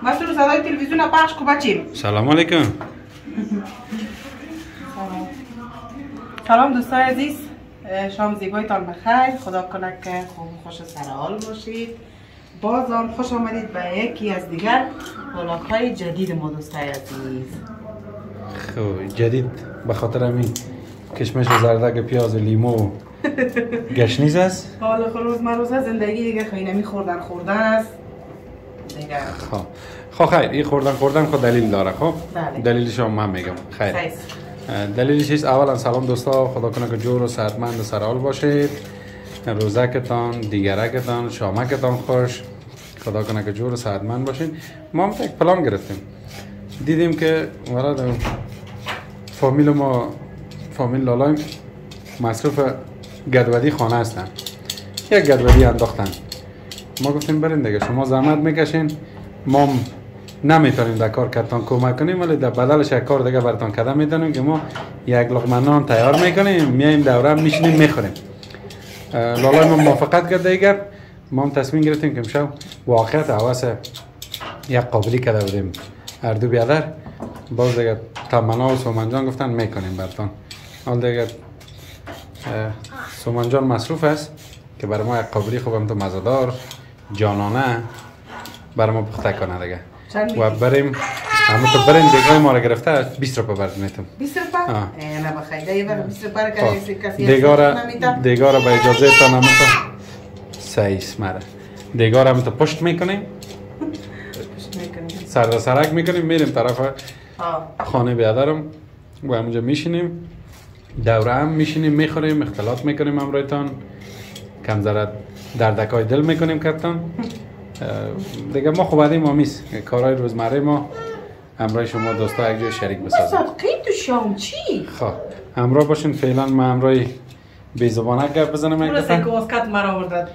مسئول صدای تلویزیون پخش کو بچیم. سلام علیکم. سلام دوستای عزیز، شام زیبایتان بخیر. خدا کنه که خوب خوش سر حال باشید. باز هم خوش آمدید به یکی از دیگر ولاگ‌های جدید ما دوستای عزیز. خب جدید به خاطر همین کشمش زردک پیاز لیمو گشنیز است. حالا روزمروزه زندگی دیگه خیلی خوردن است دیگه. خب خیر، این خوردن خود دلیل داره. خب بله. دلیلش هم من میگم. خیر دلیلش است. اولا سلام دوستا، خدا کنه که جور و صحتمند و سرحال باشید. روزکتان، دیگرکتان، شامکتان خوش. خدا کنه که جور و صحتمند باشید. ما هم یک پلان گرفتیم، دیدیم که فامیل لالایم مصروف گدودی خانه هستن، یک گدودی انداختن. ما گفتیم برین دیگه، شما زحمت میکشین، ما نمیتونیم در کار کتان کمک کنیم، ولی در بدلش یک کار دیگه براتون کردن میدونیم که ما یک لقمه نان تیار میکنیم، میایم دوره میشینیم میخوریم. لالای ما موافقت کرد دیگه. ما هم تصمیم گرفتیم که امشب واقعیت حواس یک قابلی کرده بودیم هر دو بیادر. باز دیگه تمنا و سومن جان گفتن میکنیم براتون. حال دیگه سومن جان مصروف است که برای ما یک قابلی خوبم تو مزه‌دار جانانه برای ما پخته کنه دیگه. و بریم همه تو برین دیگه ما رو گرفته 20 روپه بردمیتم. 20 روپه؟ نه بخیر دیگه 20 روپه رو کسی دیگه رو به اجازه تا نمو سایس مره دیگه رو هم تو پشت میکنیم، سرک میکنیم، میریم طرف خانه بیادرم و همونجا میشینیم، دوره هم میشینیم میخوریم، اختلاط میکنیم امرایتان، کم ذره دردکای دل میکنیم کتان دیگه. ما خوب عدیم آمیز کارهای روزمره ما همراه شما دوستا یک جای شریک بسازیم. قید تو شام چی؟ خب همراه باشین. فعلا ما همراه بیزبانه گپ بزنم یک دفعه. که واسکت مرا آورده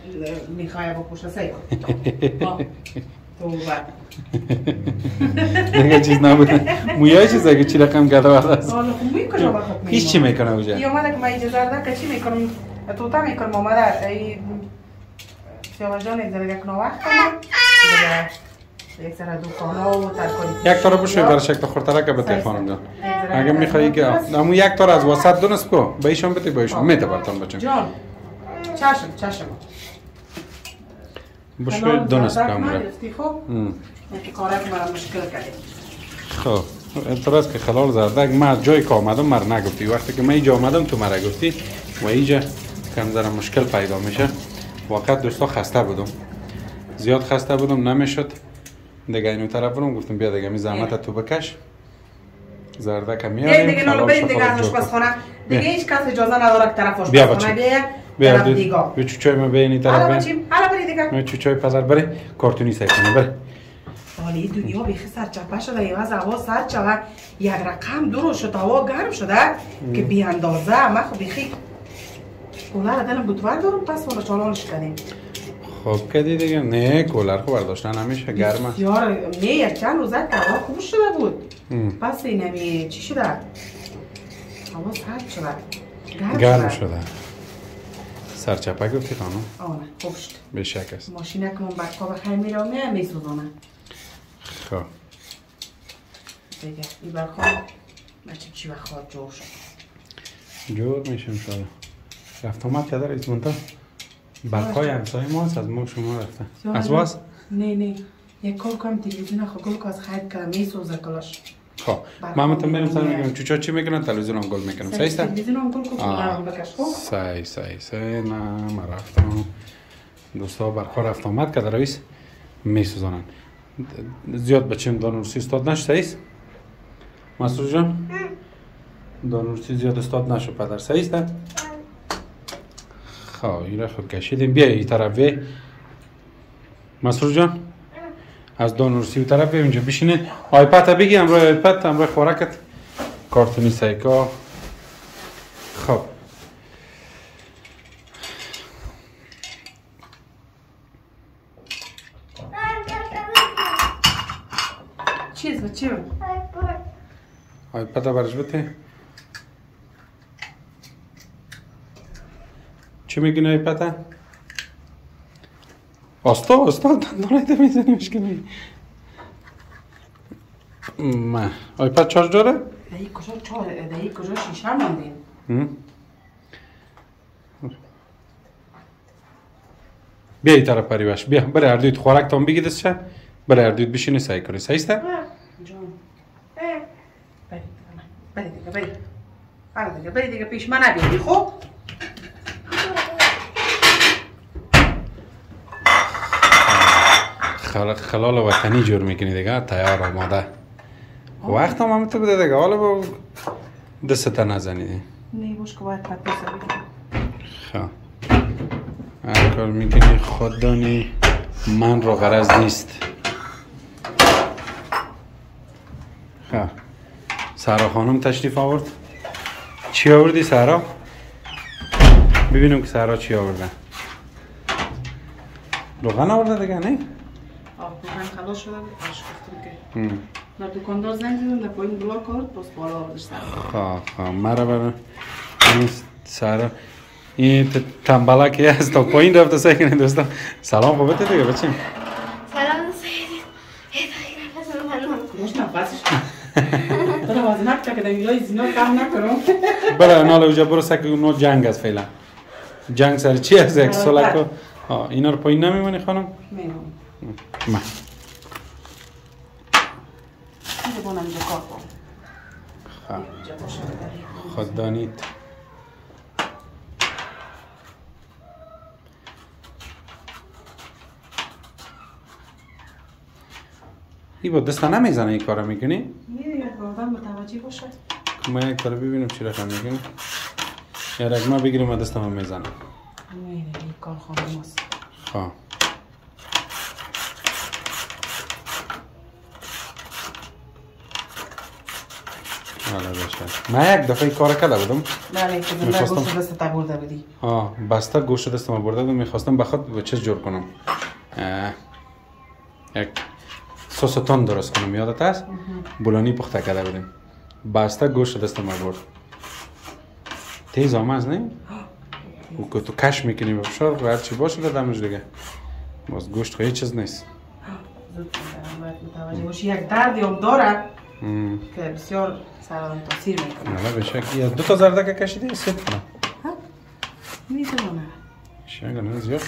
میخواه با پوشه سیکن دیگه چیز نبوده. مویای چیز اگه چی رقم گده ورده است. حالا خب موی کجا بخواد میمونه؟ هیچ چی میکنه اوجه. ای آمده که من اجازه ده که چی میکنم؟ توتا میکنم آمده ای سیاوش جان یک ذره یک وقت کنم دیگه یک ذره دوخانه و ترکاری یک تارا بشوی برای شکل خورتره که بته خانم جان. اگه میخوایی که همون یک تار از وسط دونست کو به ایشان بده، به ایشان میده براتون بچم جان. چشم بشوی دونست کنم را یکی کارک مرا مشکل کردیم. خب اعتراض که خلال زردک من جایی که آمدم مر نگفتی، وقتی که من اینجا آمدم تو مرا گفتی و اینجا کم ذره مشکل پیدا میشه. واقعا دوستا خسته بودم، زیاد خسته بودم، نمیشد دیگه. اینو طرف برم گفتم بیا دیگه می زحمت تو بکش، زردک میاریم دیگه نالو بریم دیگه از آشپزخانه دیگه. هیچ کس اجازه نداره که طرف آشپزخانه بیا دیگه چوچای ما بینی طرف بریم. حالا بری دیگه چوچای پدر بری کارتونی سیکنه بری. حالی دنیا بیخی سرچپه شده، یواز هوا سرد شده، یک رقم درست شده، هوا گرم شده که بی اندازه. من خب بیخی کولر دلم بودور دارم، پس والا چالانش کردیم. خب کدی دیگه. نه کولر خب برداشتن همیشه گرمه بسیار. نه یک چند روزه که هوا خوب شده بود، پس اینمی چی شده؟ هوا سرد شده، گرم شده. سرچپه گفتی خانم؟ آنه خوب شد. به شک است. ماشینه که من برکا بخیر میرامه میسوزانه. خب دیگه این برکا بچه چی بخواد جور شد؟ جور میشم شده. رفت آمد که در ایزمونتا برکای همسای ما هست، از ما شما رفته از واس؟ نه یک کار کنم تلویزیون خب گل که از خرید کنم میسوزه کلاش. خب من هم میرم سر میگم چوچا چی میکنن تلویزیون هم گل میکنم. صحیح است؟ تلویزیون هم گل که کنم بکش. خب صحیح نه من رفتم دوستا برکا رفت آمد که در ایس میسوزانن. زیاد بچیم دانورسی استاد نشد. صحیح است مسعود جان؟ دانورسی زیاد استاد نشد پدر. صحیح است؟ خب این را خود کشیدیم. بیا این طرف وی مسعود جان از دانورسی و طرف وی اینجا بشینید. آیپد بگی همراه آیپد همراه خوراکت کارتونی سایکا. خب چی آیپد برش بده. چی میگین آیپد؟ استاد دندانایت میزنی مشکلی. ما آیپد چارج داره؟ دهی کجا دهی کجا شیشه ماندین؟ بیا این طرف پریوش بیا برای اردویت خوراک تام بگی دستشه برای اردویت بشینی سعی کنی سعی است؟ جان بری دیگه پیش من نبیدی خب؟ خلال وطنی جور میکنی دیگه تیار آماده وقت هم همه تو بده دیگه حالا با دست تا نزنی نه باش که باید پت بسه خب هر کار میکنی خود دانی من رو غرض نیست خب سارا خانم تشریف آورد چی آوردی سارا؟ ببینم که سارا چی آورده روغن آورده دیگه نه؟ روغن خلاص شده بود باش گفتم که در دکاندار زنگ زدم در پایین بلاک آورد باز بالا آوردش سارا خب مرا برای سارا این تنبلکی هست تا پایین رفته سعی کنید دوستان سلام خوبته دیگه بچین سلام سیدی کداش نفسش تو رو وزنک که در میلای زینا کم نکنم بله ناله اوجا برو سکه اونو جنگ است فعلا جنگ سر چی هست یک سالکو اینا رو پایین نمیمونی خانم؟ میمونم ما اینجا بانم اینجا کار کنم خود دانید ای با دستا نمیزنه این کارو میکنی؟ میره آدم متوجه باشه ما یک کارو ببینم چی رقم میکنی یا رقم بگیریم و دستم میزنه میره این کار خانم هست خواه حالا بشه من یک دفعه این کار کرده بودم بله که زنده گوشت دست تا برده بودی بسته گوشت دستم برده بودم میخواستم بخواد به چیز جور کنم یک سس تون درست کنم یادت هست؟ بولانی پخته کرده بودیم بسته گوشت دستم برد تیز آمد نه؟ او که تو کش میکنی بفشار و هرچی باشه دادمش دیگه باز گوشت خواهی چیز نیست زود باید متوجه باشی یک دردی هم داره که بسیار سرادم تاثیر میکنه حالا بشک یا دو تا زرده که کشیدی سیب کنم میتونه شاید نه زیاد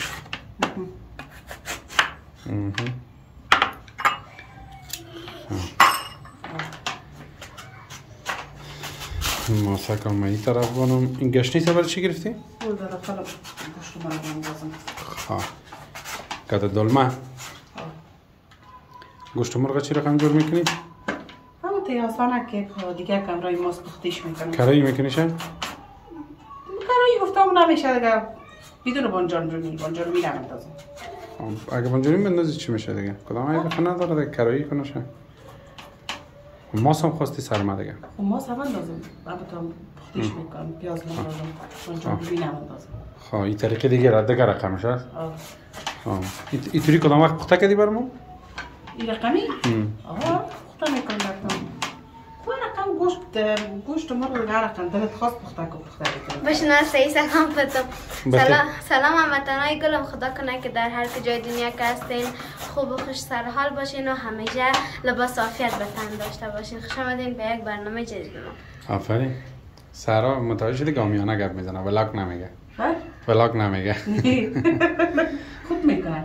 ماسه کنم این طرف بانم این گشنی سه برای چی گرفتی؟ بود در داخل گوشت مرا بندازم خواه کده دلمه گوشت مرغ چی رقم جور میکنی؟ همون تیاسانه که دیگه کمرای ماست پختیش میکنم کرایی میکنی شد؟ کرایی گفتم نمیشه دیگه بدون بانجانجونی نمیندازم اگه بانجانی بندازی چی میشه دیگه؟ کدام های دفعه نداره دیگه کرایی کنه شد ماست هم خواستی سرمه دیگه خب ماست هم اندازم البته پختیش میکنم پیاز نمیندازم بانجانجونی نمیندازم خواه این طریقه دیگه رده که رقمش هست؟ این طوری کدام وقت پخته کردی برمون؟ این رقمی؟ پخته میکنم براتون تو رقم گوشت مرغ دیگه رقم دلت خواست پخته بکنم باشنا سعی سلام فتم سلام هموطنای گلم خدا کنه که در هر کجای دنیا که هستین خوب و خوش سر حال باشین و همیشه لباس عافیت به تن داشته باشین خوش آمدین به یک برنامه جدید ما آفرین سارا متوجه شدی گامیانه گپ میزنه ولاک نمیگه ولاک نمیگه خوب میکنه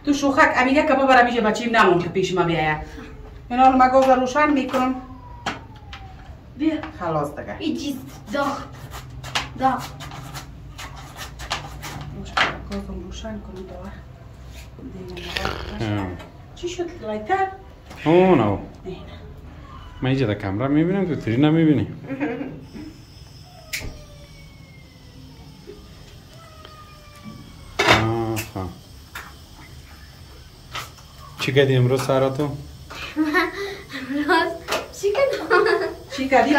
تو شوخک امیگه که بابا میشه بچیم نمون که پیش ما بیایه اینا رو مگاز روشن میکنم بیا خلاص دیگه این چیز داغ مگازم روشن کنم دوار چی شد لایتر؟ نو من اینجا در کمره میبینم تو تری نمیبینی چی کردی امروز سارا تو؟ امروز چی کردی؟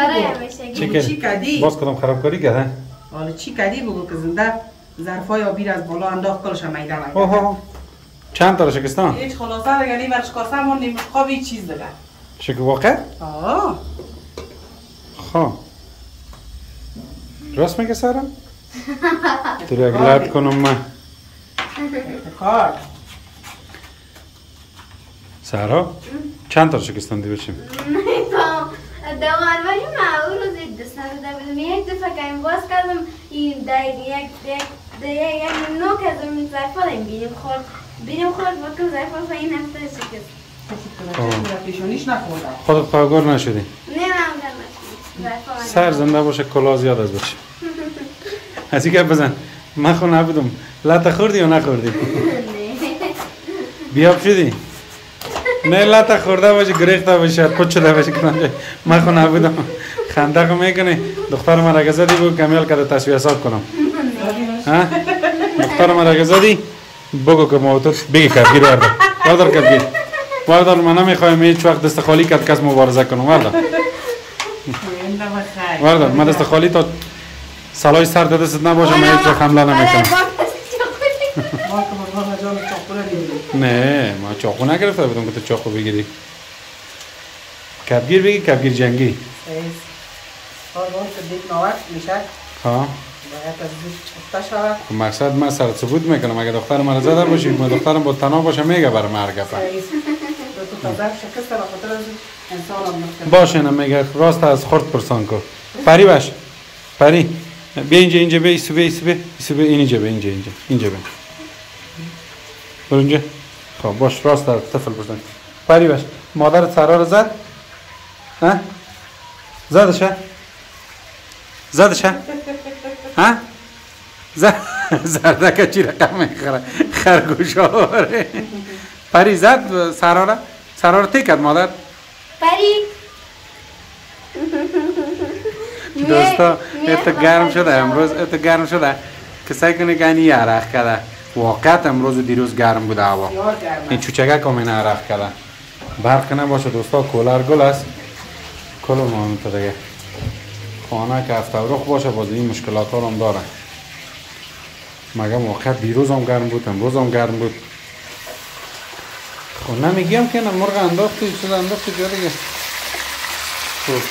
چی کردی؟ باز کدام خرابکاری کرده؟ حالا چی کردی بگو که زنده ظرفای آبی از بالا انداخت کلش میده لگه اوه چند تا شکستان؟ هیچ خلاصه دیگه نیم ورش کاسه همون نیم خواب هیچ چیز دیگه شکل واقع؟ خواه راست میگه سارا؟ تو رو اگلت کنم من کار سهرا چند تا شکستندی بشیم؟ نمیفهم دوان ولی من اون روز دست نزده بودم یک دفعه که این باز کردم این یک نوک از اون ظرفا داریم بیریم خورد با که ظرفا و این هفته شکست پیشونیش نخوردم خودت پاگور نشدی؟ نه نشدی سر زنده باشه کلا زیاد از باشه از این بزن من خود نبودم لطه خوردی یا نخوردی؟ بیاب شدی؟ نه لطه خورده باشه گریخته باشه پچ شده باشه کنم من خود نبودم خنده خود میکنی دختر من رگه زدی بود کمیال کرده تصویه حساب کنم دختر من رگه زدی بگو که ما تو بگی کفگیر وردار کفگیر وردار من نمیخوایم هیچ وقت دست خالی کرد کس مبارزه کنم وردار من دست خالی تا سالای سر دستت نباشه من هیچ وقت حمله نمیکنم نه ما چاقو نگرفته بودم که تو چاقو بگیری کفگیر بگی کفگیر جنگی ها مقصد من سر ثبوت میکنم اگه دختر من زده باشی ما دخترم با تنها باشه میگه برای مرگ باشه نه میگه راست از خورد پرسان کو پری باش پری بیا اینجا بیا ایسو بیا اینجا بیا اینجا بیا برو اینجا خب باش راست از طفل پرسان پری باش مادرت سرا رو زد ها زدشه ها زردکه چی رقم میخوره خرگوش آوره پری زد سرا رو تکد مادر پری دوستا ات گرم شده امروز گرم شده که سعی کنی که اینی عرق کرده واقعا امروز و دیروز گرم بوده هوا این چوچگه کام این عرق کرده برق نباشه دوستا کولر گل است کلو مهمت دیگه خانه که افتوروخ باشه باز این مشکلات ها هم داره مگه واقعا دیروز هم گرم بود امروز هم گرم بود خب نمیگیم که مرغ انداختی چیز انداختی جا دیگه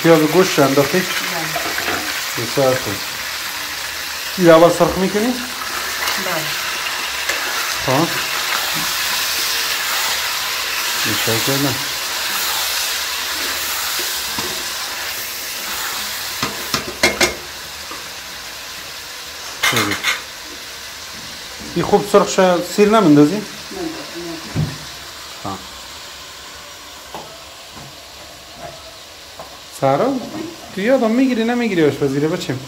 پیاز و گوشت انداختی بسیار خوب این اول سرخ میکنی؟ بله ها این کردم این خوب سرخ شد سیر نمندازی؟ سارا تو یادم میگیری نمیگیری آشپزی رو بچیم؟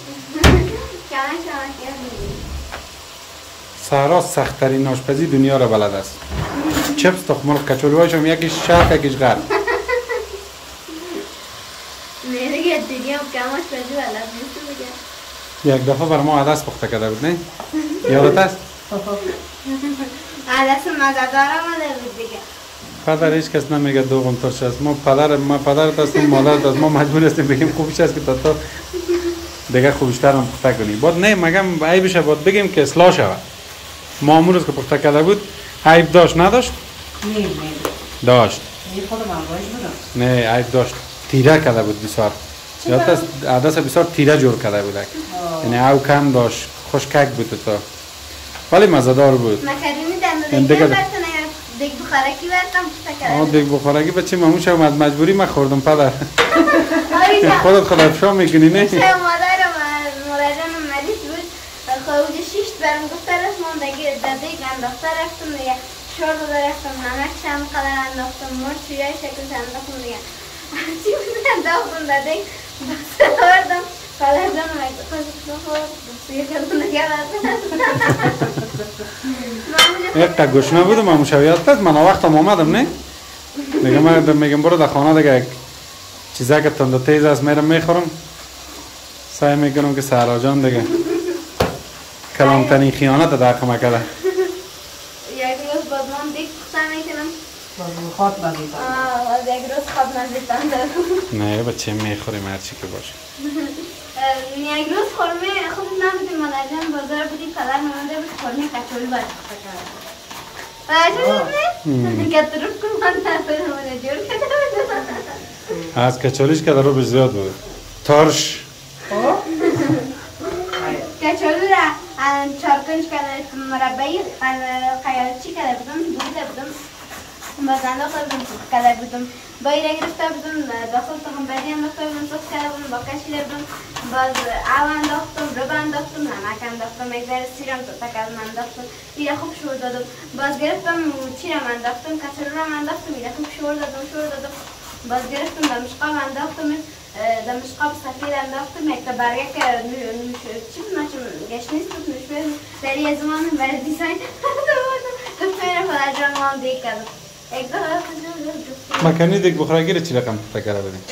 سارا سخت‌ترین آشپزی دنیا را بلد است چپس تخم مرغ کچولوهایش هم یکیش شرق یکیش غرب نه دیگه دیگه کم آشپزی بلد نیست دیگه یک دفعه بر ما عدس پخته کرده بود نه؟ یادت است؟ عدس مزه‌دار آمده بود دیگه پدر هیچ کس نمیگه دوغم ترش است ما پدرت هستیم مادرت است ما مجبور هستیم بگیم خوبش است که تا دیگه خوبشتر هم پخته کنی بعد نه مگم عیبش باید بگیم که اصلاح شود ما امروز که پخته کرده بود عیب داشت نداشت؟ نه داشت خودم امروز بودم نه عیب داشت تیره کرده بود بسیار یادت است عدس بسیار تیره جور کرده بود یعنی او کم داشت خوشکک بود تا ولی مزه‌دار بود مکرونی دم دیگ بخارکی برتم پخته دیگ بخارکی بچه ماموش هم از مجبوری من خوردم پدر خودت افشا میکنی نه؟ مادرم مریض بود خود شیشت برم گفته رست من در دیگ انداخته رفتم دیگه 4 روزه رفتم نمکش هم قدر انداختم مرچ یای شکلش انداختم دیگه چی بود انداختم در دیگ بسته آوردم قدر جانم یک تا گوشنه بودم ماموش یادت است من وقتم آمدم نه؟ میگم برو در خانه دیگه چیزا که تند و تیز است میرم میخورم سعی میکنم که سارا جان دیگه کلامترین خیانت دقیقه کرده یک روز باز من دیگه پخته میکنم خواب نزیدم یک روز خواب نزیدم نه بچه میخوریم هرچی که باشه یک روز خورمه خودت نبودیم مادر جان بازار بودیم پدر مامده بود خورمه کچولی باید پخته کرده باید که تروف کن من نفر ماده جور کرده از کچولیش که در رو زیاد بود ترش کچولی را چارکنج کرده مربعی قیالچی کرده بودم دوده بودم باز انداخته بودم سرخ کرده بودم با ایره گرفته بودم داخل تخم بدی انداخته بودم سرخ کرده بودم با کشیده بودم باز او انداختم رب انداختم نمک انداختم یک ذره سیرم تو تکلم انداختم ایره خوب شور دادم باز گرفتم چیرم انداختم کسرورم انداختم ایره خوب شور دادم باز گرفتم دمشقاب انداختم دمشقاب سفید انداختم یک تا برگه که چی بود نشم گشنیست بود نشمه در یه زمان برای دیزاین تو پیره فلجان ما هم دیگ کردم یک دو مکنی دیگه بخوره گیره چی رقم تکره بدیم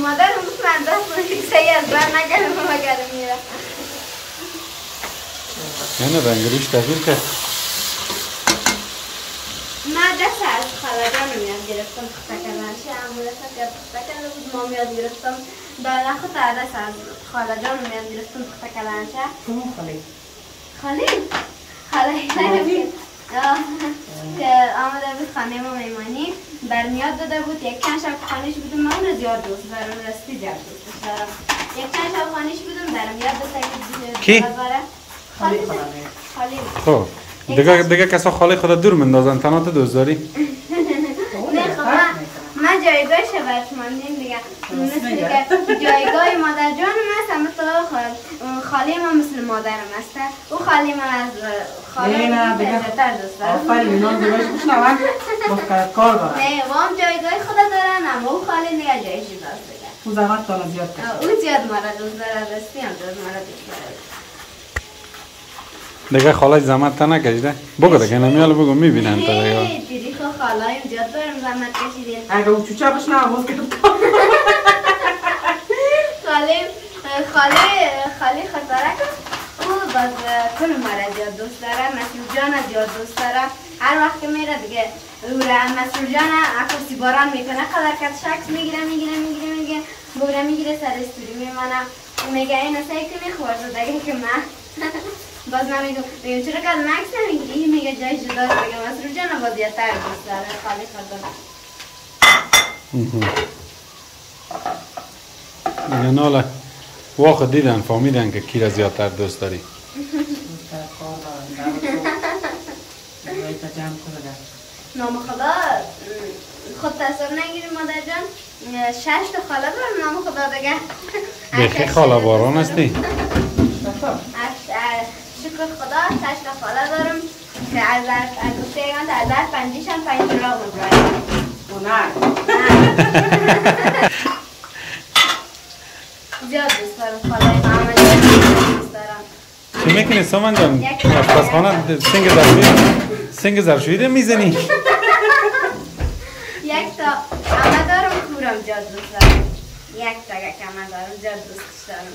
مادر اون من دست سهی از بر نگرم و گرم میرم یعنی رنگریش تغییر کرد من دست از خالجان رو میاد گرفتم پخته کردن امو دست که پخته کرده بود ما میاد گرفتم دانا خود دست از خالجان رو میاد گرفتم پخته کردن کمون خالی؟ خالی که آمده بود خانه ما میمانی برمیاد داده بود یک چند شب خانهش بودم من اون زیاد دوست دارم راستی زیاد دوستش دارم یک چند شب خانهش بودم برمیاد داده کی؟ خالی خب دیگه کسا خاله خود دور مندازن تنها تو دوست داری؟ نه خب من جایگاهش برشماندیم دیگه مثل دیگه جایگاه مادر جانم هست اما تو خالی ما مثل مادرم هست او خالی من از خالی من بهتر دوست دارم آفرین اینا دیگهش بشنون باز کار دارن نه و هم جایگاه خود دارن اما او خالی دیگه جایشی داشت دیگه او زحمت دارن زیاد کرد او زیاد مرا دوست داره راستی هم زیاد مرا دوست داره دیگه خاله زحمت تا نکشیده؟ بگو دیگه نمیال بگو میبینن تا دیگه دیدی خب خالایم زیاد دارم زحمت کشیدیم اگه او چوچه بشنون باز که تو خالی خسارک او باز کل مرا زیاد دوست داره مسئول جان زیاد دوست داره هر وقت که میره دیگه او را مسئول جان اکرسی باران میکنه قدر کت شکس میگیره بگره میگیره سر استوری میمانه میگه این سعی کنی خورده دیگه که من باز نمیگم چرا که مکس نمیگی میگه جای جدا دیگه مسئول جان باز زیادتر دوست داره خالی خسارک دیگه ناله واقع دیدن فهمیدن که کی را زیادتر دوست داری نام خدا خود تصور نگیریم مادر جان 6 تا خاله دارم نام خدا دیگه بخی خاله باران هستی شکر خدا 6 تا خاله دارم که از گفتگان از هر پنجیشم 5 را مبرایم زیاد دوست دارم خالای محمد دوست دارم چی میکنی سامان جان؟ آشپزخانه سنگ ظرفشویی میزنی؟ یک تا همه دارم کورم زیاد دوست دارم یک تا که همه دارم زیاد دوستش دارم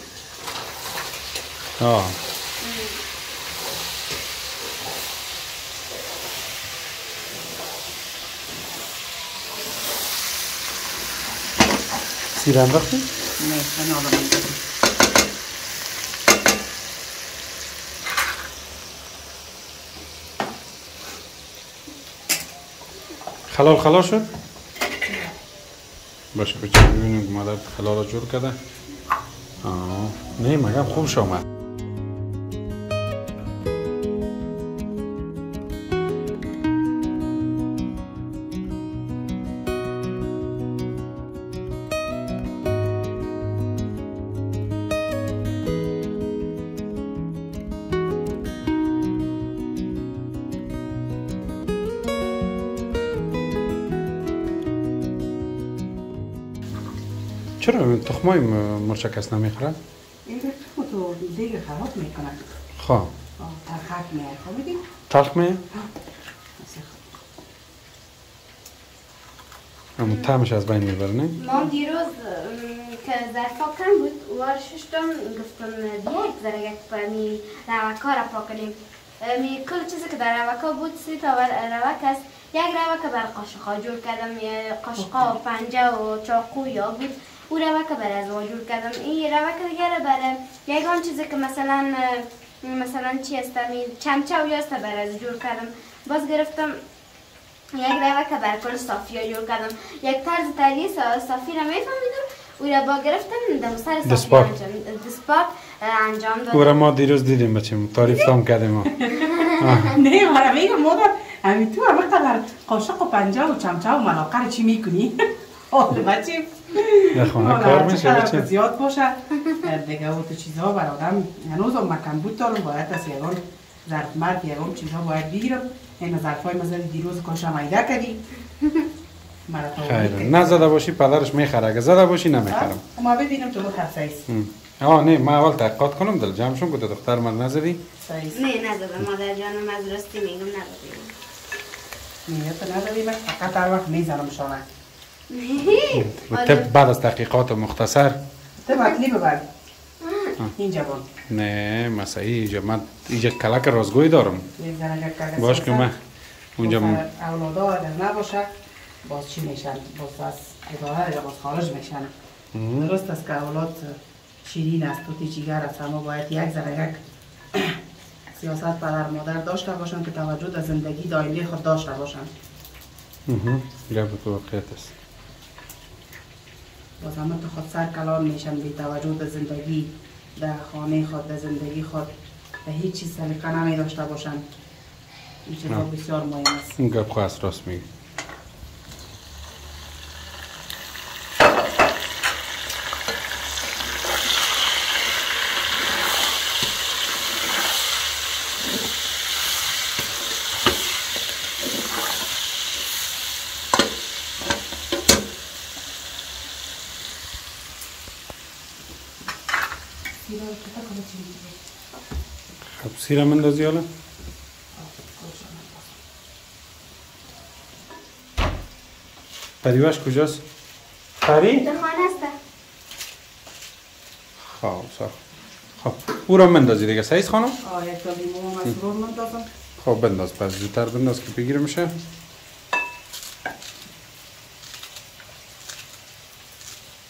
سیر انداختی؟ نه من آدم خلال شد؟ باشه بچه ببینیم که مادر خلال را جور کرده نه مگم خوب آمد چرا تخمای مرچ کس نمیخوره؟ این تخم تو دیگه خراب میکنه خواه ترخک میه خب بگیم تلخ میه؟ اما طعمش از بین میبره نه؟ ما دیروز که ظرفا کم بود و ششتم گفتم بیایید ذره یک می روکا را پاکنیم کل چیزی که در روکا بود 3 تا روک است یک روکا بر قاشقا جور کردم قاشقا و پنجه و چاقو یا بود او روکا بر از جور کردم این روکا دیگه بر یکان چیزی که مثلا چی است چمچه و یا است بر از جور کردم باز گرفتم یک روکا بر کل صافی ها جور کردم یک طرز تری صافی را میفهمیدم او را با گرفتم دم سر صافی دسپاک انجام دادم او را ما دیروز دیدیم بچیم تعریف هم کردیم نه من میگم مادر همین تو همه قدر قاشق و پنجه و چمچه و ملاقه رو چی میکنی؟ حال بچه در خانه کار میشه بچه زیاد باشه دیگه و تو چیزها بر آدم هنوز هم مکان بود دارم باید از یگان ظرف مرد یگان چیزها باید بگیرم این ظرفای مثلا دیروز کاش میده کردی خیلی نزده باشی پدرش میخره اگه زده باشی نمیخرم ما ببینم تو خرساییست نه من اول تحقیقات کنم دل جمع شم که دختر من نزدی نه نزدم مادر جانم از راستی میگم نزدیم نه تو نزدی من فقط هر وقت میزنم شانه بعد از تحقیقات مختصر تو مطلی ببر اینجا بان نه مسایی اینجا کلک رازگوی دارم باش که من اونجا اولادا اگر نباشه باز چی میشن باز از اداره باز خارج میشن درست است که اولاد شیرین است و تیچیگر است اما باید یک سیاست پدر مادر داشته باشن که توجه در زندگی دائمی خود داشته باشن گپ تو واقعیت است باز همه تو خود سر کلان میشن بی توجه در زندگی در خانه خود در زندگی خود به هیچ چیز سلیقه نمی داشته باشن این چیزا بسیار مهم است این گپ خواست راست میگی خب سیرم اندازی حالا پریوش کجاست؟ پری؟ در خانه است خب او را مندازی دیگه سعید خانم؟ یک تا لیمو مسرور مندازم خب بنداز پس زودتر بنداز که بگیره میشه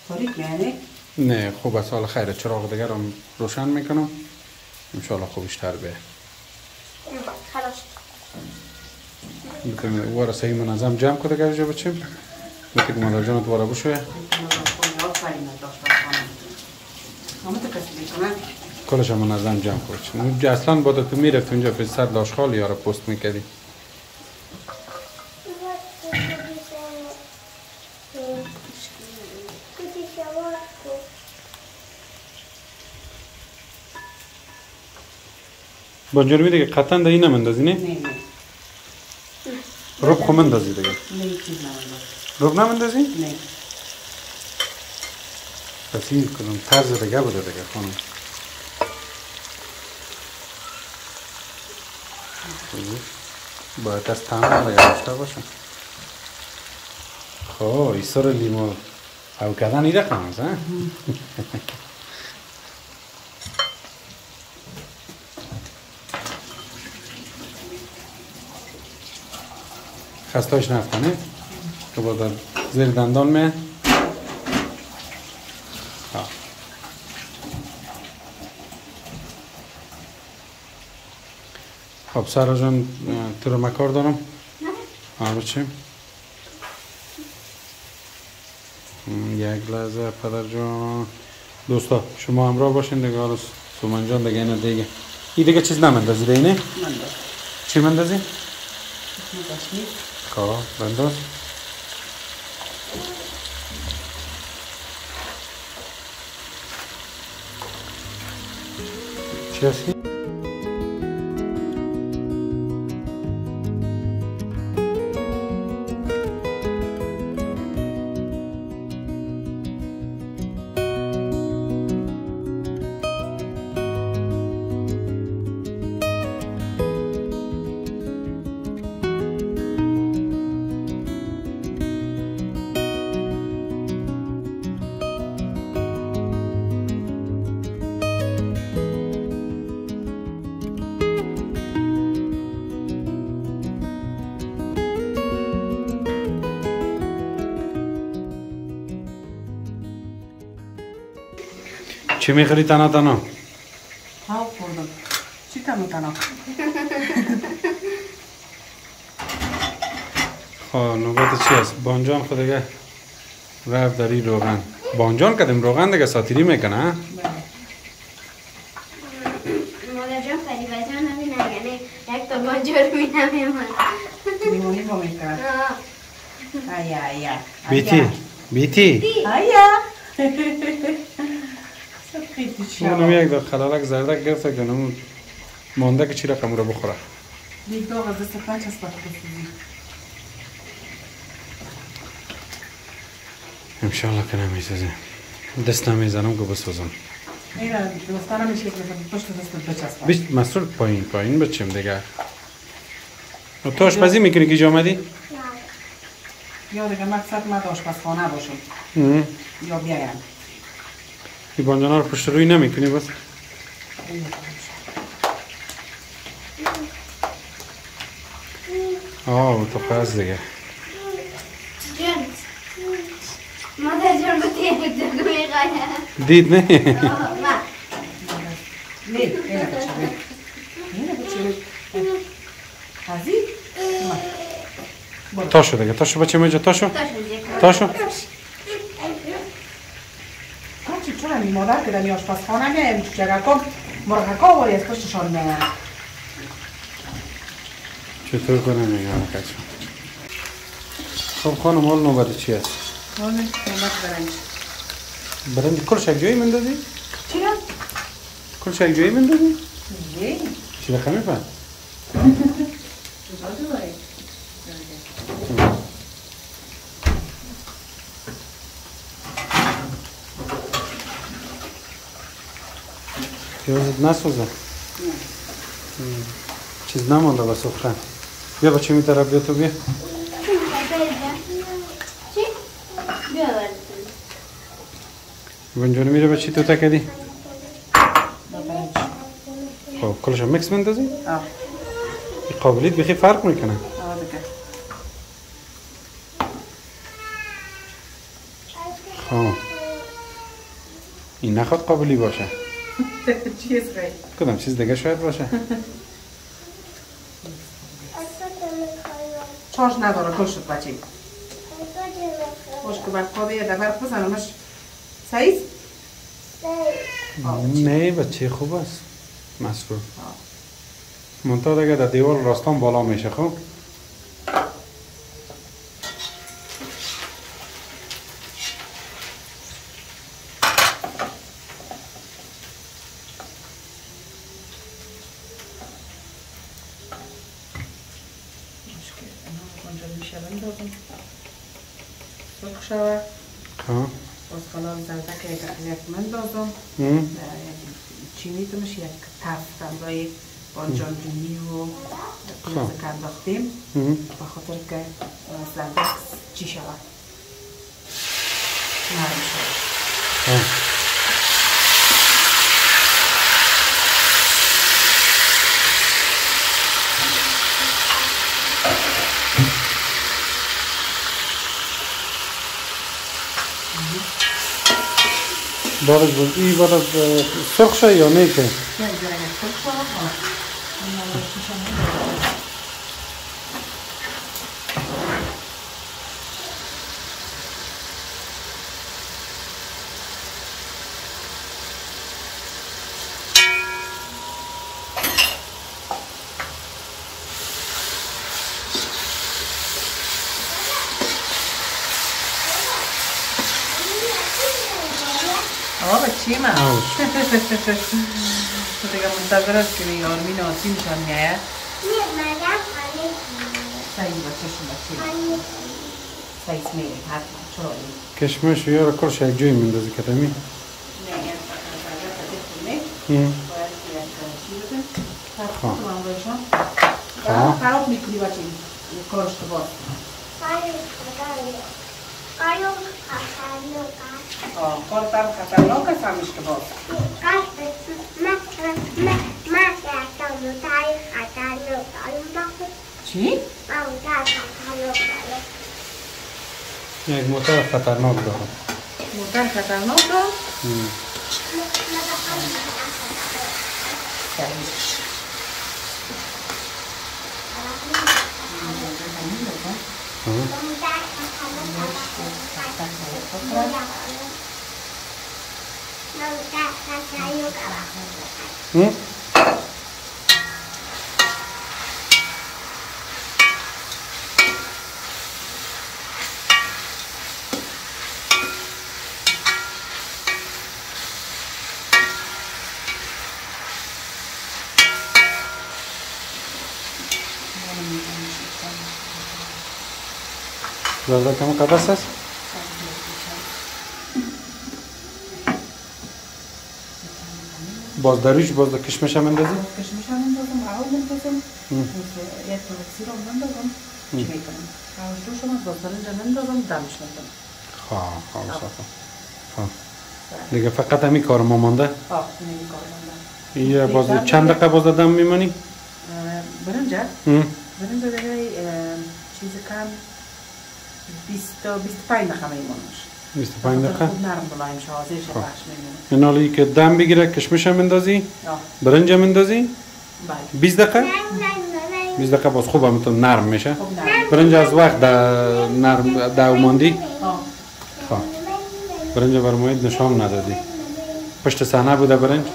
تاریک یعنی؟ نه خوب است حالا خیره چراغ دیگر هم روشن میکنم انشاءالله خوبش تر به خلاص بکنیم وارا صحیح منظم جمع کنه که جا بچیم بکنیم که مادر جانت وارا بشوه کلش هم منظم جمع کنه اصلا باید تو میرفت اونجا به سر لاشخال یارا پست میکردی با جرمی دیگه قطعا دهی نمندازی نه؟ نه رب خو مندازی دیگه نه چیز نمندازی رب نمندازی؟ نه پس این کدوم طرز دیگه بوده دیگه خانم باید از تعمل دیگه داشته باشم خب ایسا رو لیمو او کردن ایره خواهمز ها؟ خستایش نفتنه که باید زیر دندان می خب سارا جان تو رو مکار دارم بچیم یک لحظه پدر جان دوستا شما همراه باشین دیگه حالا سومن جان دیگه اینه دیگه این دیگه چیز نمندازی دیگه اینه؟ منداز چی مندازی؟ مندازی خب بنداز چی هستی؟ چی میخوری تنها تنها؟ ها خوردم چی تنها خب نوبت چی هست؟ بانجان خود دیگه رفت داری روغن بانجان کدیم روغن دیگه ساتیری میکنه ها؟ مادر جان فریبه جان نبینه یعنی یک تا بانجان رو بینم شو میکنن آیا آیا بیتی آیا اونم یک دار خلالک زردک گرفته که نمون مانده که چی رقم رو بخوره دیگه داغ از دست پنج هست باید بسیزی انشالله که نمیسازه دست نمیزنم که بسازم اینا دوستانم میشه که پشت دست بچسبم بیشت مسئول پایین بچیم دیگه تو آشپزی میکنی که جا آمدی؟ یا دیگه مقصد من آشپزخانه باشم یا بیایم این بانجانا رو پشت روی نمیکنی بس؟ تو خواست دیگه مادر جان بطیه بجرگو میخوایم دید نه؟ نه اینه بچه قضی؟ تاشو دیگه تاشو بچه میجا تاشو چون همی مادر که دمی آشپزخانه میایم تو جگرکم مرغکا باری از پشتشان میایم چطور کنم میگم کچم خب خانم حال نوبت چی هست؟ حالا نوبت برنج کلش یک جایی مندازی؟ چی هم؟ کلش یک جایی مندازی؟ نه چی رقمی پا؟ پیازت نسوزه؟ چیز نمانده با سفره بیا بچه می طرف بیا تو بیا چی؟ بیا بنجانه میره بچه تو تکدی؟ خب کلش هم مکس مندازی؟ قابلیت بخی فرق میکنه خب این نخواد قابلی باشه چیز خیلی کدام چیز دیگه شاید باشه چارش نداره کل شد بچه باش که برقا بیه دبر بزنمش سعید؟ نه بچه خوب است مسرور منطقه دیگه در دیوار راستان بالا میشه خب سرخ شوه خب باز خلال زردک یک مندازم چینی تو میشه یک تفت اندای بانجانجونی و پیاز کنداختیم به خاطر که زردک چی شود نرم شود بعد از سرخ شد یا نه که؟ چی من؟ تو دیگه منتظر است که یارمین آسیمشان میاید؟ سعید بچه سعید میریم حتما چرا این؟ کشمش یار کلش یک جایی مندازی کدامی؟ نه باید چی بده؟ خب خراب میکنی بچه این کارش تو باز کارتم خطرناک است همیش که باز چی؟ یک موتر خطرناک دارم موتر خطرناک دارم؟ زرده کم قدس است؟ باز دریش باز در کشمش هم اندازی؟ کشمش هم اندازم، آب اندازم، یک سیر هم اندازم، چی میکنم؟ آب جو شما باز برنج هم اندازم، دمش میکنم. خواه خواه. دیگه فقط همین کار ما مانده؟ همین کار مانده. یه باز چند دقیقه باز دم میمونی؟ برنج دیگه چیز کم 25 دقیقه میمونش. 25 دقیقه؟ خوب نرم بلایم شازش بخش میمونه. این حالی که دم بگیره کشمش هم اندازی؟ برنج هم اندازی؟ بله. 20 دقیقه؟ 20 دقیقه باز خوب همینطور نرم میشه؟ خوب نرم. برنج از وقت نرم دو ماندی؟ خواه. برنج برموید نشان ندادی. پشت صحنه بوده برنج؟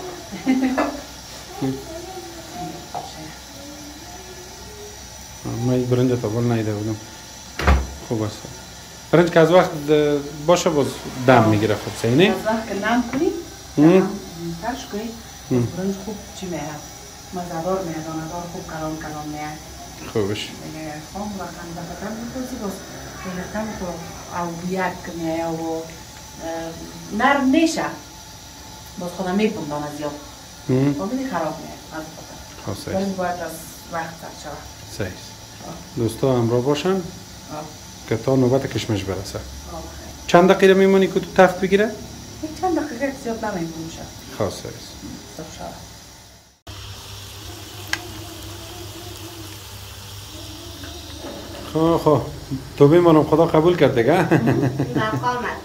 من این برنج تا بول نیده بودم. خوب است. برنج که از وقت باشه باز دم میگیره خوب سینه؟ از وقت که نم کنی، ترش کنی، برنج خوب چی میاد؟ مزدار میاد، داندار خوب کلان میاد. خوبش. دیگه خام و کم میکنی باز دیگه کم تو او بیاد میاد و نرم نیشه. باز خودم میپون دانه زیاد. باز دیگه خراب میاد. خب سعی. برنج باید از وقت سر شود. سعی. دوستا همراه باشن که تا نوبت کشمش برسه. چند دقیقه میمونی که تو تفت بگیره؟ چند دقیقه زیاد نمیمونه شد. خب سعی. خب تو بیمانم خدا قبول کرد دیگه. مقامت.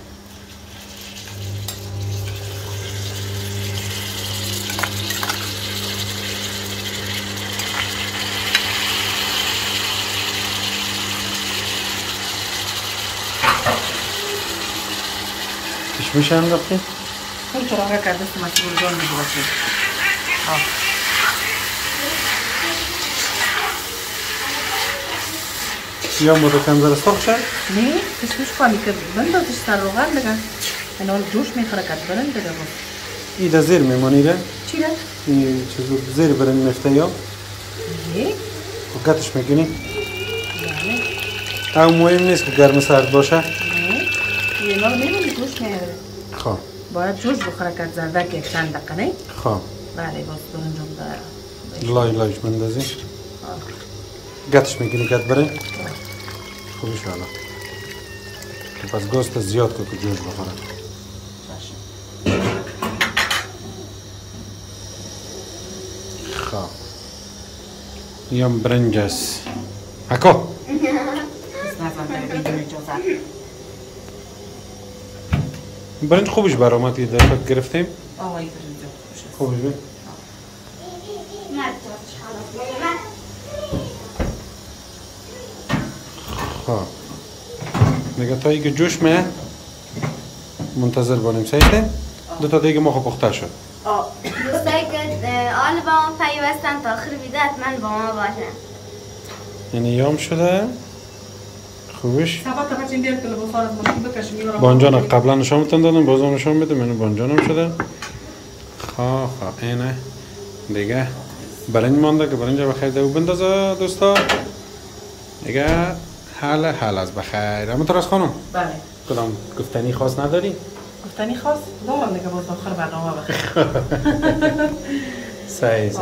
کشمش هم رفتی؟ خیلی چراغه کرده که مسئول جان میگه باشید. یا مدکم زر سرخ شد؟ نه، کشمش کنی که بندازش سر روغن دیگه. این حال جوش میخوره که برنج دیگه بود. ایده زیر میمونی ره؟ چی ره؟ این چیزو زیر برنج مفته یا؟ نه. و قطش میکنی؟ بله. او مهم نیست که گرم سرد باشه؟ نه. این حال میمونی جوش میاره. خب. باید جوش بخوره که زرده که چند دقیقه نه؟ خب. بله باز برنجم داره. لایش مندازی؟ گتش میکنی گت برنج؟ خوبش حالا. پس گوست زیاد که جوش بخوره. خب. یم برنج است. حکو. برنج خوبش برآمد که دفعه گرفتیم؟ آقای برنج خوبش. خوبش بود؟ خب. میگه تا اینکه جوش میه منتظر بانیم سعیده؟ دو تا دیگه ما خوب پخته شد. دوستایی که آل با ما پیوستن تا آخر ویدیو حتما با ما باشن. یعنی یام شده؟ خوبش؟ سبا بچین بیار که لباس از ماشین بکشیم. بانجان قبلا نشانتون دادم بازم نشان بدم اینو بانجانم شده. خواه اینه دیگه برنج مانده که برنج بخیر دو بندازه دوستا. دیگه حال از بخیر. اما تراس خانم؟ بله. کدام گفتنی خاص نداری؟ گفتنی خاص؟ دارم دیگه باز آخر برنامه بخیر. صحیح.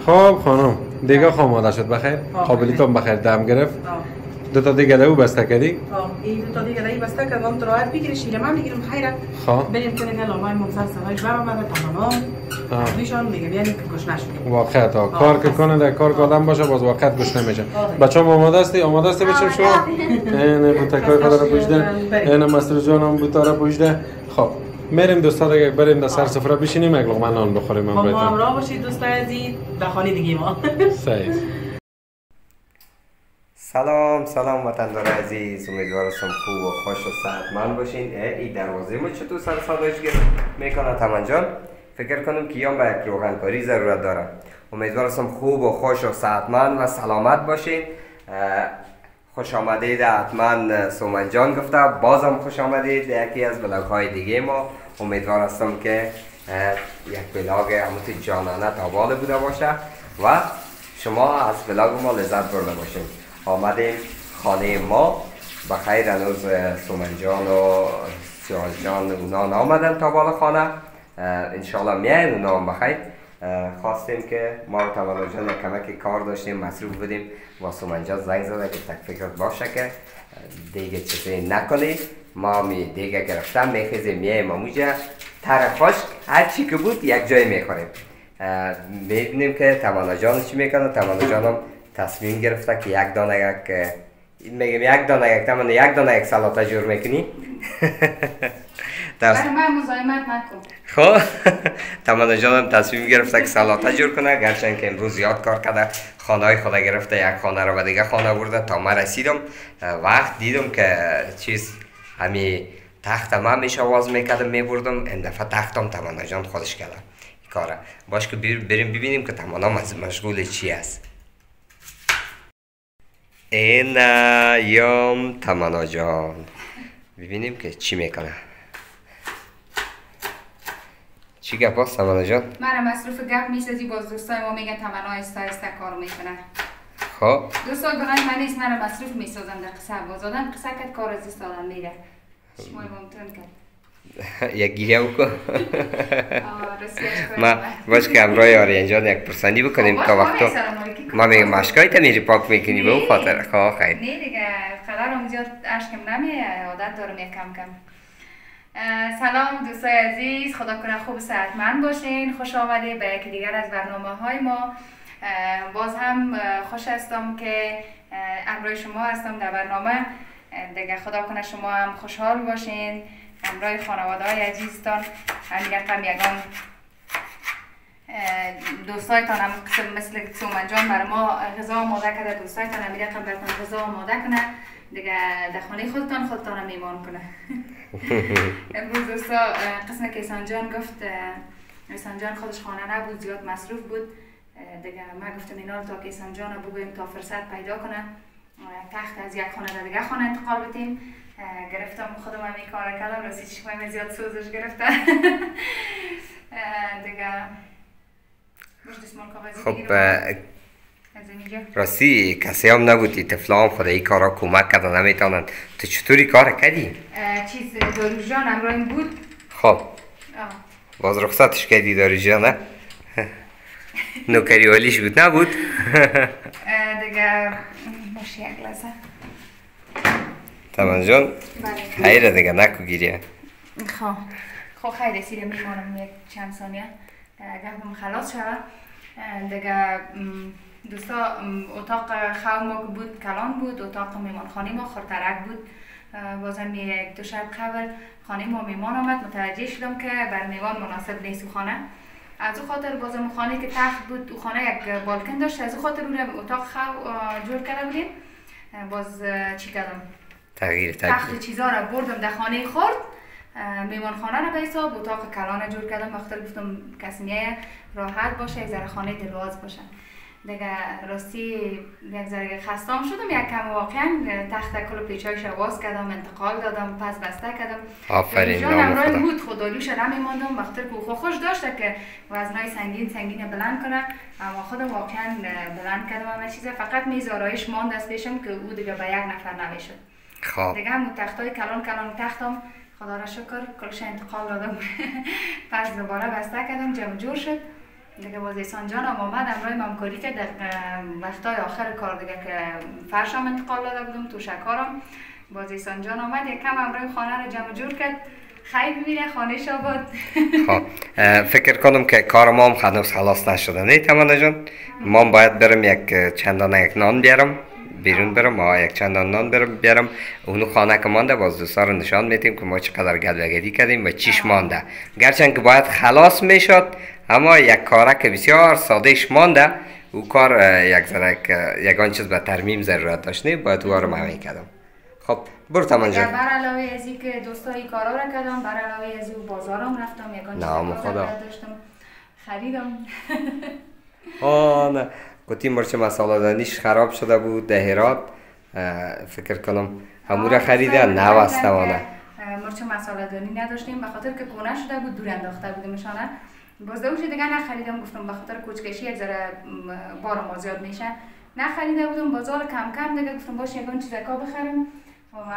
خب خانم دیگه آماده شد بخیر؟ قابلیتون بخیر دم گرفت؟ دو تا دیگه دو بسته کردی؟ این دو تا دیگه دو بسته کردم تو راحت بگیری شیره من بگیرم خیره بریم که دیگه لامای منصر سوایش برآمده تمام بیشان میگه بیانی که گوش نشدیم واقعا تا کار که کنه در کار که آدم باشه باز واقعا گوش نمیشه بچه هم آماده استی بچه شما؟ اینه بوتکای خدا رو پوشده اینه مستر جان هم بوتا رو پوشده خب میریم دوستا دیگه بریم در سر سفره بشینیم یک لقمه نان بخوریم ما همراه باشید دوستای عزیز در خانه دیگه ما صحیح سلام وطندار عزیز، امیدوارم خوب و خوش و صحتمند باشین. این دروازه ما چطور سر صدایش میکنه تمن جان؟ فکر کنم که یا به یک روغنکاری ضرورت داره. امیدوارم خوب و خوش و صحتمند و سلامت باشین. خوش آمدید حتما سومن جان گفته، بازم خوش آمدید یکی از بلاگ های دیگه ما. امیدوارم که یک بلاگ همون جانانه تاباله بوده باشه و شما از بلاگ ما لذت برده باشین. آمدیم خانه ما بخیر. هنوز سومن جان و سیال جان اونا نامدن تا بالا خانه، انشالله میاین اونا هم بخیر. خواستیم که ما رو تمنا جان یک کمک کار داشتیم مصروف بودیم و سومن جان زنگ زده که تک فکرت باشه که دیگه چیزی نکنی. ما می دیگه گرفتم میخیزیم میایم اموجه تر خشک هر چی که بود یک جای میخوریم. میبینیم که تمنا جان چی میکنه. تمنا جان هم تصمیم گرفته که یک دانه یک سلاطه جور میکنی. برای من مزاحمت نکن. خب تمنا جانم تصمیم گرفته که سلاطه جور کنه، گرچند که امروز زیاد کار کرده، خانه های خدا گرفته، یک خانه رو به دیگه خانه برده. تا من رسیدم وقت دیدم که چیز همی تخت من میشه آواز میکردم میبردم، این دفعه تختم تمنا جان خودش کرده کاره. باش که بریم ببینیم که تمنا مشغول چی است. این یام تمنا جان، ببینیم که چی میکنه. چی گپ هست تمنا جان؟ من مصروف گپ میسازی، باز دوستای ما میگن تمنا آهسته آهسته کار میکنه. خب دوستا گناه من نیست، من مسروف میسازم در قصه باز آدم قصه کد کار از دست آدم میره. شما ممتون کرد یک گیره بکن. ما باش که همراه آریان جان یک پرسندی بکنیم تا وقتا ما میگم مشکای تا میری پاک میکنی به اون خاطر. خواه خیر نه دیگه قدرم زیاد عشقم نمیه، عادت دارم یک کم کم. سلام دوستای عزیز، خدا کنه خوب صحتمند باشین. خوش آمدید به یکی دیگر از برنامه های ما. باز هم خوش هستم که همراه شما هستم در برنامه دیگه. خدا کنه شما هم خوشحال باشین همراه خانواده های عزیزتان. هم یکم یگان دوستایتان هم مثل سومن جان برای ما غذا آماده کرده، دوستایتان هم یکم براتون غذا آماده کنه دیگه، در خانه خودتان هم میمان کنه. امروز دوستا قسم که ایسان جان گفت، ایسان جان خودش خانه نبود، زیاد مصروف بود دیگه. ما گفتم اینا رو تا که ایسان جان رو بگویم تا فرصت پیدا کنه تخت از یک خانه در دیگه خانه انتقال بدیم. گرفتم خودم هم این کار کردم، راستی چشمای زیاد سوزش گرفته دیگه. خب راستی کسی هم نبودی، طفلا هم خدا این کارا کمک کردن نمیتونن. تو چطوری کار کردی؟ چیز دارو جان همراه این بود. خب باز رخصتش کردی دارو جان؟ نه نوکری والیش بود نبود؟ دیگه باشه یک لحظه تمام جان. خیره دیگه نکو گیریه. خب خیلی سیره میمانم یک چند ثانیه گفتم خلاص شود دیگه. دوستا اتاق خواب ما بود کلان بود، اتاق میمانخانه ما خورترک بود. بازم یک دو شب قبل خانه ما میمان آمد، متوجه شدم که بر میوان مناسب نیست خانه. از او خاطر بازم خانه که تخت بود، او خانه یک بالکن داشت، از او خاطر اون اتاق خواب جور کرده بودیم. باز چی کردم؟ تغییر تخت چیزا را بردم در خانه خورد، میمان خانه را به حساب اتاق کلان جور کردم. بخاطر گفتم کسی میایه راحت باشه، یک ذره خانه دلواز باشه دیگه. راستی یک ذره خستم شدم یک کم، واقعا تخت کل پیچایش باز کردم، انتقال دادم، پس بسته کردم. آفرین نام خدا. بود خدایوش نمیماندم بخاطر که خوش داشته که وزنای سنگین بلند کنه، اما خودم واقعا بلند کردم همه چیزا. فقط میز آرایش ماند دست پیشم که او دیگه به یک نفر نمیشد. خب دیگه هم تختای کلان تختم خدا را شکر کلش انتقال دادم. پس دوباره بسته کردم، جمع جور شد دیگه. باز ایسان جان هم آمد همراه همکاری که در وقتای آخر کار دیگه که فرشم انتقال داده بودم تو شکارم. باز ایسان جان آمد یک کم همراه خانه رو جمع جور کرد. خیلی میره خانه شاباد. خب فکر کنم که کار ما هم هنوز خلاص نشده نه تمنا جان؟ ما باید برم یک چندانه یک نان بیارم بیرون برم، یک چندان نان بیارم. اونو خانه که مانده باز دوستا رو نشان میدیم که ما چقدر گدوگدی کردیم و چیش مانده. گرچند که باید خلاص میشد اما یک کارک بسیار سادهش مانده او کار یگان چیز به ترمیم ضرورت داشته باید او رو معمول کردم. خب برو تمام جان. بر علاوه از این که دوستای کارا را کردم، بر علاوه از این بازارم رفتم، یگان چیز خدا داشتم خریدم. نه گفتیم مرچ مساله دانیش خراب شده بود در هرات، فکر کنم همون را خریده نوستوانه. مرچ مساله دانی نداشتیم به خاطر که کونه شده بود، دور انداخته بودیمشانه. باز دوش دیگه نخریدم، گفتم به خاطر کوچکشی یک ذره بار ما زیاد میشه نخریده بودم. بازار کم کم دیگه گفتم باشه یگان چیزا بخریم.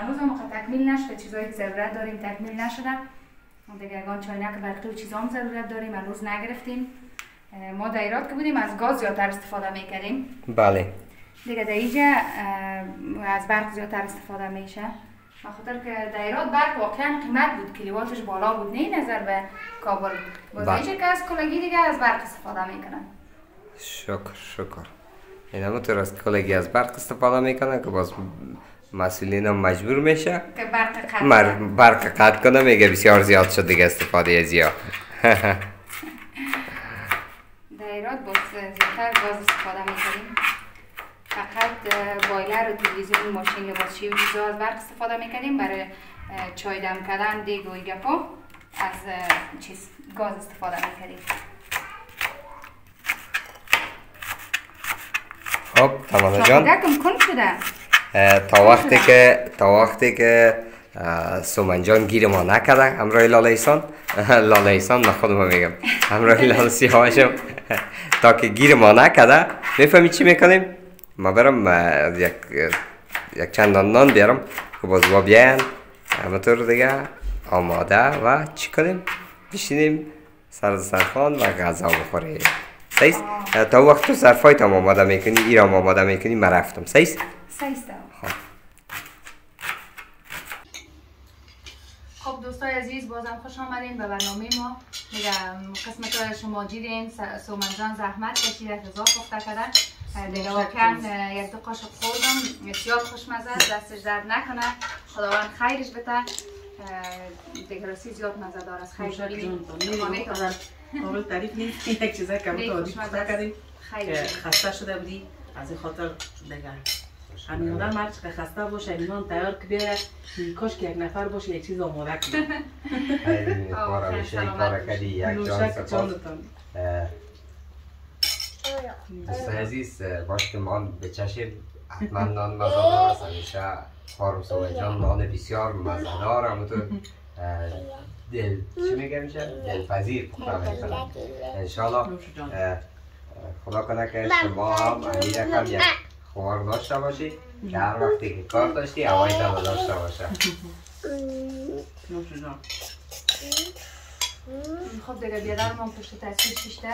هنوز هم تکمیل نشده، چیزایی که ضرورت داریم تکمیل نشده دیگه. یگان چاینک برقی و چیزا هم ضرورت داریم هنوز نگرفتیم. ما در ایراد که بودیم از گاز زیادتر استفاده میکردیم. بله دیگه در اینجا از برق زیادتر استفاده میشه. به خاطر که در ایراد برق واقعا قیمت بود، کیلوواتش بالا بود نه نظر به کابل. باز اینجا که از کلگی دیگه از برق استفاده میکنن. شکر. این همونطور از کلگی از برق استفاده میکنن که باز مسئولین هم مجبور میشه که برق قطع کنه. میگه بسیار زیاد شد دیگه استفاده از یا. در ایراد باز زیادتر گاز استفاده میکنیم. فقط بایلر و تلویزیون و ماشین لباسشویی و چیزا از برق استفاده میکنیم. برای چای دم کردن دیگ و گپا از گاز استفاده میکنیم. خب تمام جان. چاقدکم کن شده. تا وقتی که سومن جان گیر ما نکرده همراه لاله ایسان من خودم میگم همراه لاله سیاوشم تا که گیر ما نکرده میفهمی چی میکنیم؟ ما برم یک چند نان بیارم که باز با بیاین همونطور دیگه آماده و چی کنیم؟ بشینیم سر دسترخوان و غذا بخوریم. سیست؟ تا وقت تو ظرفایت هم آماده میکنی، ایرام آماده میکنی، من رفتم. سیست؟ خب دوستای عزیز بازم خوش آمدین به برنامه ما. میگم قسمت شما دیدین سومن جان زحمت کشید غذا پخته کردن دیگه. واقعا یک دو قاشق خوردم، بسیار خوشمزه، دستش درد نکنه، خداوند خیرش بده. دیگه راستی زیاد مزه دار است. خیر داریم قابل تعریف نیست. یک چیزایی که تو عادی پخته کردیم که خسته شده بودی، از این خاطر دیگه همین آدم هر چقدر خسته باشه ایمان تیار که بیاره کاش که یک نفر باشه یک چیز آماده کنه. خیلی کار همیشه این کار کردی. یک جان سپاس. دوستای عزیز باش که من بچشیم حتما نان مزه‌دار است. همیشه خانم سومن جان نان بسیار مزه‌دار همونطور چی میگه میشه؟ دلپذیر پخته میکنه. انشالله خدا کنه که شما هم امیر کم یک خوار داشته باشی که هر وقتی که کار داشتی هوایی تان داشته باشه. خب دیگه بیادر ما پشت تصویر شیشته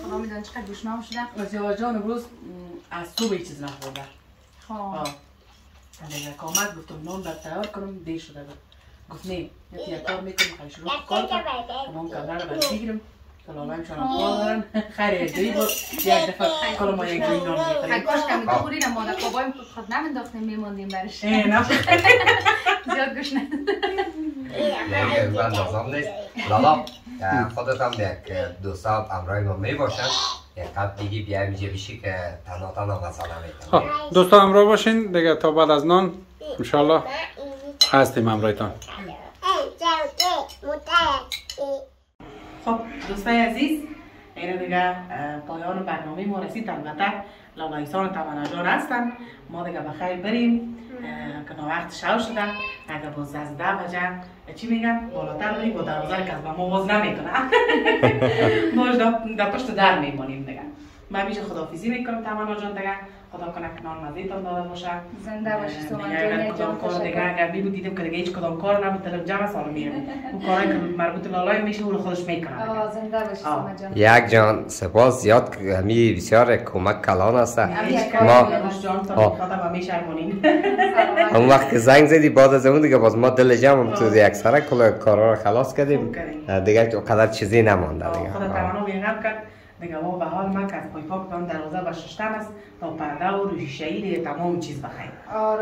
خدا میدونه چقدر گوشنام شده. سیاوش جان امروز از صبح چیز نخورده. دیگه که آمد گفتم نان باید تیار کنم دیر شده بود. گفت نه یک کار میکنم خیلی شروع کار کنم نان کمره رو باید بگیرم که لالایم شانم کار دارن. خیلی ادوی بود یک دفعه کار ما یک دوی نان میخوریم. کاش کمی بخوری را مادر بابایم خود نمینداختیم میموندیم برش. نه زیاد گوش نه. من لازم نیست. لالا خودت هم یک دو ساعت همراه ما میباشن یک قد دیگه بیایم اینجا بشی که تنها مسئله میکنم. دوستا همراه باشین دیگه تا بعد از نان انشالله هستیم همراهتان. خب دوستای عزیز این دیگه پایان برنامه ما رسید. البته لاله ایسان و تمنا جان هستن. ما دیگه بخیر بریم که وقت شب شده. اگر باز از 10 بجه چی میگن بالاتر بریم با دروازه که از ما باز نمیکنه باش در پشت در میمانیم دیگه. من بیشه خداحافظی میکنم تمنا جان دیگه. خدا کنه که نان مزیتان داده باشه. زنده باشی سومن اگر کدام کار دیگه اگر می بود دیدم که دیگه هیچ کدام کار نبود دلم جمع سال میرم. اون کارایی که مربوط لالای میشه اون خودش میکنه. زنده باشی سومن جان. یک جان سپاس زیاد همی بسیار کمک کلان است. ما جان تا خاطر همیشه شرمونیم. اون وقت که زنگ زدی بعد از اون دیگه باز ما دل جمع تو اکثر کل کارا رو خلاص کردیم. دیگه قدر چیزی نمونده دیگه. خدا تمنا بینم کرد دیگه ما به حال ما که از پای پاک تان دروازه به ششتن است تا پرده و روشیشه‌ای دیگه تمام چیز بخیر.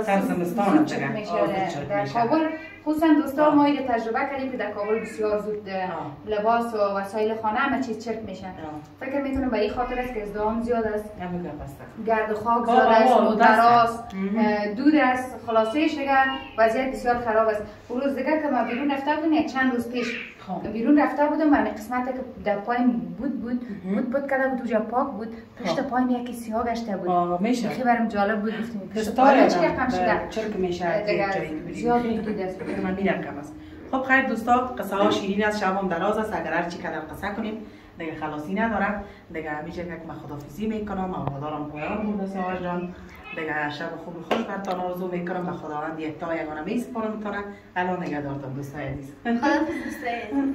سر زمستان هم دیگه در کابل خصوصا دوستا ما اینو تجربه کردیم که در کابل بسیار زود لباس و وسایل خانه همه چیز چرک میشن. فکر میکنم به این خاطر است که ازدحام زیاد است، گرد و خاک زیاد است، دراز دود است، خلاصهش دیگه وضعیت بسیار خراب است. اون روز دیگه که ما بیرون رفته بودم یک چند روز پیش بیرون رفته بودم و قسمتی که در پایم بود کرده بود اونجا پاک بود، پشت پایم یکی سیاه گشته بود. خیلی برام جالب بود، گفتم پشت پایم چه کم شده چرک میشه زیاد دود است. من میرم کم است. خب خیر دوستا، قصه ها شیرین است، شب هم دراز است، اگر هر چی کدر قصه کنیم دیگه خلاصی ندارم. دیگه همیشه که من خدافظی میکنم، اولادارم پایان بود سیاوش جان. دیگه شب خوب خوش براتون آرزو میکنم، به خداوند یک تا یگانه میسپارم. الان نگهدارتان دوستای عزیز. خداحافظ دوستای عزیز.